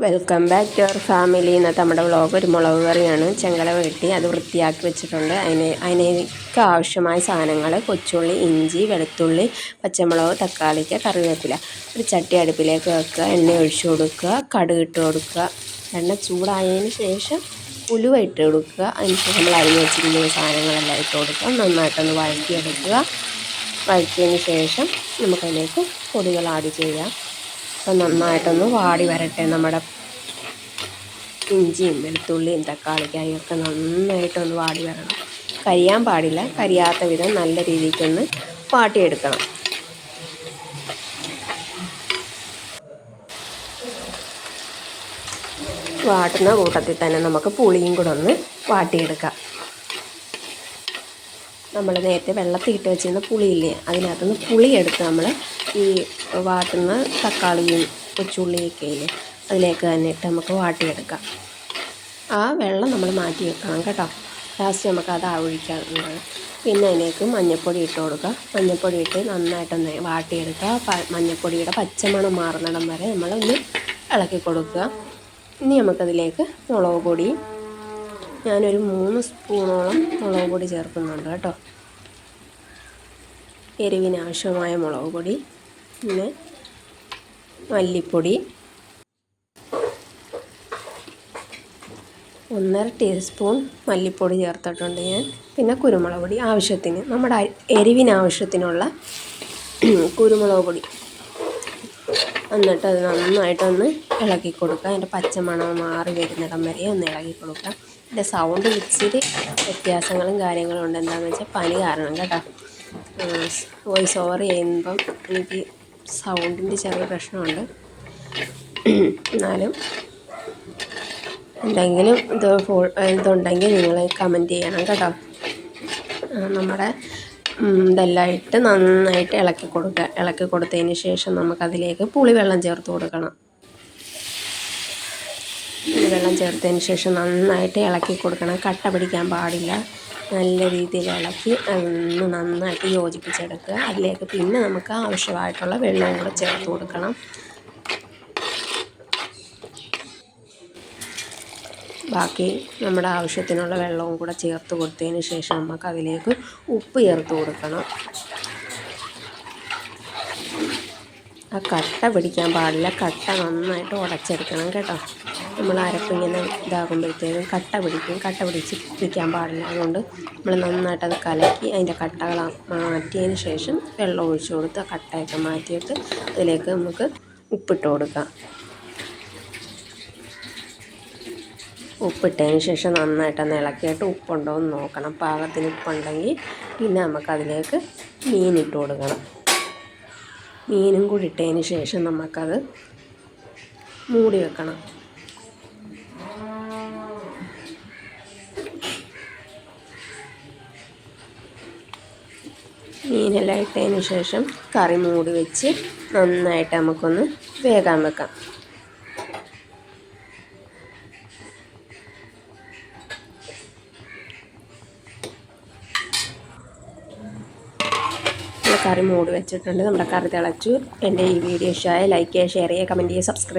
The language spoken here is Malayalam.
Welcome back to our family. ഇന്നത്തെ നമ്മുടെ വ്ളോഗ് ഒരു മുളക് കറിയാണ്. ചെങ്കല വെട്ടി അത് വൃത്തിയാക്കി വെച്ചിട്ടുണ്ട്. അതിനേക്ക് ആവശ്യമായ സാധനങ്ങൾ: കൊച്ചുള്ളി, ഇഞ്ചി, വെളുത്തുള്ളി, പച്ചമുളക്, തക്കാളിക്ക്, കറിവേപ്പില. ഒരു ചട്ടി അടുപ്പിലേക്ക് വെക്കുക, എണ്ണ ഒഴിച്ചു കൊടുക്കുക, കടുക് ഇട്ട് കൊടുക്കുക. എണ്ണ ചൂടായതിന് ശേഷം ഉലുവ ഇട്ട് കൊടുക്കുക. അതിനുശേഷം നമ്മൾ അരിഞ്ഞ് വെച്ചിരിക്കുന്ന സാധനങ്ങളെല്ലാം ഇട്ട് കൊടുക്കുക. നന്നായിട്ടൊന്ന് വഴറ്റിയെടുക്കുക. വഴറ്റിയതിന് ശേഷം നമുക്കതിലേക്ക് പൊടികൾ ആഡ് ചെയ്യാം. അപ്പം നന്നായിട്ടൊന്ന് വാടി വരട്ടെ. നമ്മുടെ ഇഞ്ചിയും വെളുത്തുള്ളിയും തക്കാളിക്കായൊക്കെ നന്നായിട്ടൊന്ന് വാടി വരണം. കരിയാൻ പാടില്ല. കരിയാത്ത വിധം നല്ല രീതിക്കൊന്ന് വാട്ടിയെടുക്കണം. വാട്ടുന്ന കൂട്ടത്തിൽ തന്നെ നമുക്ക് പുളിയും കൂടെ ഒന്ന് വാട്ടിയെടുക്കാം. നമ്മൾ നേരത്തെ വെള്ളത്തിലിട്ട് വെച്ചിരുന്ന പുളിയില്ലേ, അതിനകത്തുനിന്ന് പുളി എടുത്ത് നമ്മൾ ഈ വാട്ടുന്ന തക്കാളിയും കൊച്ചുള്ളിയൊക്കെ ഇല്ലേ അതിലേക്ക് തന്നെ ഇട്ട് നമുക്ക് വാട്ടിയെടുക്കാം. ആ വെള്ളം നമ്മൾ മാറ്റി വെക്കണം കേട്ടോ. ലാസ്റ്റ് നമുക്ക് അത് ഒഴിക്കാവുന്നതാണ്. പിന്നെ അതിലേക്ക് മഞ്ഞൾപ്പൊടി ഇട്ട് കൊടുക്കുക. മഞ്ഞൾപ്പൊടി ഇട്ട് നന്നായിട്ടൊന്ന് വാട്ടിയെടുക്കുക. മഞ്ഞൾപ്പൊടിയുടെ പച്ചമണം മാറുന്നിടം വരെ നമ്മളൊന്ന് ഇളക്കി കൊടുക്കുക. ഇനി നമുക്കതിലേക്ക് മുളക് പൊടി, ഞാനൊരു 3 സ്പൂണോളം മുളക് പൊടി ചേർക്കുന്നുണ്ട് കേട്ടോ. എരിവിനാവശ്യമായ മുളക് പൊടി, പിന്നെ മല്ലിപ്പൊടി 1.5 ടീസ്പൂൺ മല്ലിപ്പൊടി ചേർത്തിട്ടുണ്ട് ഞാൻ. പിന്നെ കുരുമുളക് പൊടി ആവശ്യത്തിന്, നമ്മുടെ എരിവിനാവശ്യത്തിനുള്ള കുരുമുളക് പൊടി. എന്നിട്ട് അത് നന്നായിട്ടൊന്ന് ഇളക്കി കൊടുക്കുക. അതിൻ്റെ പച്ചമണം മാറി വരുന്നിടം വരെ ഒന്ന് ഇളക്കി കൊടുക്കുക. എൻ്റെ സൗണ്ട് ഇച്ചിരി വ്യത്യാസങ്ങളും കാര്യങ്ങളും ഉണ്ട്. എന്താണെന്ന് വെച്ചാൽ പനി കാരണം കേട്ടോ. വോയിസ് ഓവർ ചെയ്യുമ്പം എനിക്ക് സൗണ്ടിൻ്റെ ചെറിയ പ്രശ്നമുണ്ട്. എന്നാലും എന്തെങ്കിലും ഇതുണ്ടെങ്കിൽ നിങ്ങൾ കമൻറ്റ് ചെയ്യണം കേട്ടോ. നമ്മുടെ ഇതെല്ലാം ഇട്ട് നന്നായിട്ട് ഇളക്കി കൊടുക്കുക. ഇളക്കി കൊടുത്തതിന് ശേഷം നമുക്കതിലേക്ക് പുളിവെള്ളം ചേർത്ത് കൊടുക്കണം. വെള്ളം ചേർത്തതിന് ശേഷം നന്നായിട്ട് ഇളക്കി കൊടുക്കണം. കട്ട പിടിക്കാൻ പാടില്ല. നല്ല രീതിയിൽ ഇളക്കി ഒന്ന് നന്നായിട്ട് യോജിപ്പിച്ചെടുക്കുക. അതിലേക്ക് പിന്നെ നമുക്ക് ആവശ്യമായിട്ടുള്ള വെള്ളവും കൂടെ ചേർത്ത് കൊടുക്കണം. ബാക്കി നമ്മുടെ ആവശ്യത്തിനുള്ള വെള്ളവും കൂടെ ചേർത്ത് കൊടുത്തതിന് ശേഷം നമുക്ക് അതിലേക്ക് ഉപ്പ് ചേർത്ത് കൊടുക്കണം. ആ കട്ട പിടിക്കാൻ പാടില്ല. കട്ട നന്നായിട്ട് ഉടച്ചെടുക്കണം കേട്ടോ. നമ്മൾ അരപ്പിങ്ങനെ ഇതാകുമ്പോഴത്തേക്കും കട്ട പിടിക്കാൻ പാടില്ല. അതുകൊണ്ട് നമ്മൾ നന്നായിട്ട് അത് കലക്കി അതിൻ്റെ കട്ടകൾ മാറ്റിയതിന് ശേഷം വെള്ളം ഒഴിച്ചു കൊടുത്ത് കട്ടയൊക്കെ മാറ്റിയിട്ട് അതിലേക്ക് നമുക്ക് ഉപ്പിട്ട് കൊടുക്കാം. ഉപ്പിട്ടതിന് ശേഷം നന്നായിട്ടൊന്ന് ഇളക്കിയിട്ട് ഉപ്പുണ്ടോ എന്ന് നോക്കണം. പാകത്തിന് ഉപ്പുണ്ടെങ്കിൽ പിന്നെ നമുക്കതിലേക്ക് മീനിട്ട് കൊടുക്കണം. മീനും കൂടി ഇട്ടതിന് ശേഷം നമുക്കത് മൂടി വെക്കണം. മീനെല്ലാം ഇട്ടതിന് ശേഷം കറി മൂടി വെച്ച് നന്നായിട്ട് നമുക്കൊന്ന് വേകാൻ വെക്കാം. കറി മൂടി വെച്ചിട്ടുണ്ട്. നമ്മുടെ കറി തിളച്ചു. എൻ്റെ ഈ വീഡിയോ ഇഷ്ടമായ ലൈക്ക് ചെയ്യുക, ഷെയർ ചെയ്യുക, കമൻറ്റ് ചെയ്യുക, സബ്സ്ക്രൈബ്